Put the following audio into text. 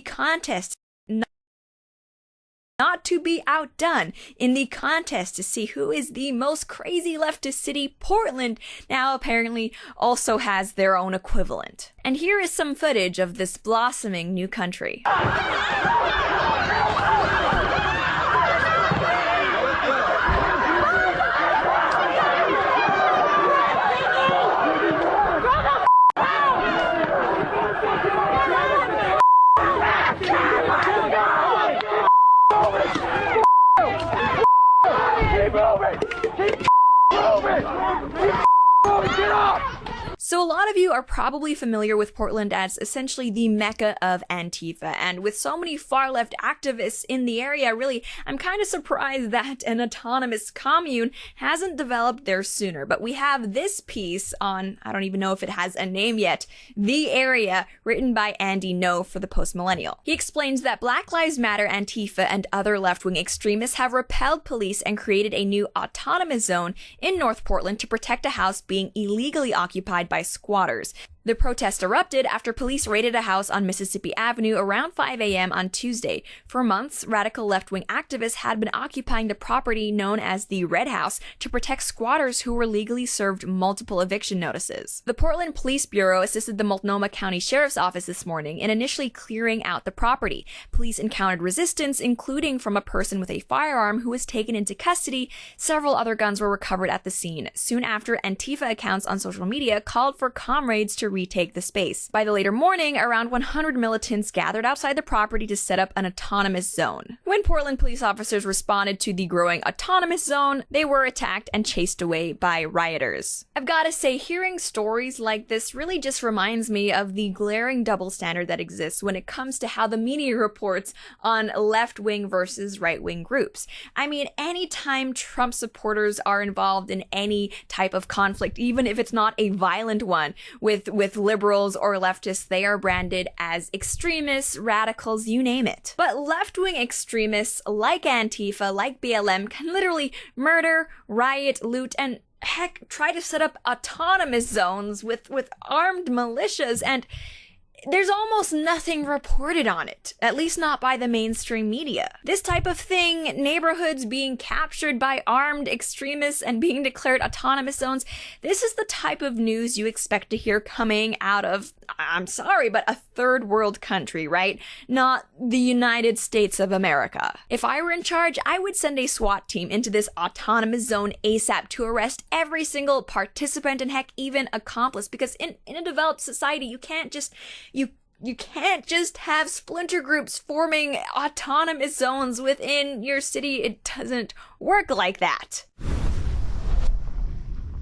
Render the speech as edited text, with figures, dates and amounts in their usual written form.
contest, not to be outdone in the contest to see who is the most crazy leftist city, Portland now apparently also has their own equivalent. And here is some footage of this blossoming new country. So a lot of you are probably familiar with Portland as essentially the mecca of Antifa, and with so many far-left activists in the area, really, I'm kind of surprised that an autonomous commune hasn't developed there sooner. But we have this piece on, I don't even know if it has a name yet, The Area, written by Andy No for the Post-Millennial. He explains that Black Lives Matter, Antifa, and other left-wing extremists have repelled police and created a new autonomous zone in North Portland to protect a house being illegally occupied by squatters. The protest erupted after police raided a house on Mississippi Avenue around 5 a.m. on Tuesday. For months, radical left-wing activists had been occupying the property known as the Red House to protect squatters who were legally served multiple eviction notices. The Portland Police Bureau assisted the Multnomah County Sheriff's Office this morning in initially clearing out the property. Police encountered resistance, including from a person with a firearm who was taken into custody. Several other guns were recovered at the scene. Soon after, Antifa accounts on social media called for comrades to retake the space. By the later morning, around 100 militants gathered outside the property to set up an autonomous zone. When Portland police officers responded to the growing autonomous zone, they were attacked and chased away by rioters. I've gotta say, hearing stories like this really just reminds me of the glaring double standard that exists when it comes to how the media reports on left-wing versus right-wing groups. I mean, anytime Trump supporters are involved in any type of conflict, even if it's not a violent one, with liberals or leftists, they are branded as extremists, radicals, you name it. But left-wing extremists like Antifa, like BLM, can literally murder, riot, loot, and heck, try to set up autonomous zones with armed militias, and there's almost nothing reported on it, at least not by the mainstream media. This type of thing, neighborhoods being captured by armed extremists and being declared autonomous zones, this is the type of news you expect to hear coming out of, I'm sorry, but a third world country, right? Not the United States of America. If I were in charge, I would send a SWAT team into this autonomous zone ASAP to arrest every single participant and heck, even accomplice, because in a developed society, you can't just have splinter groups forming autonomous zones within your city. It doesn't work like that.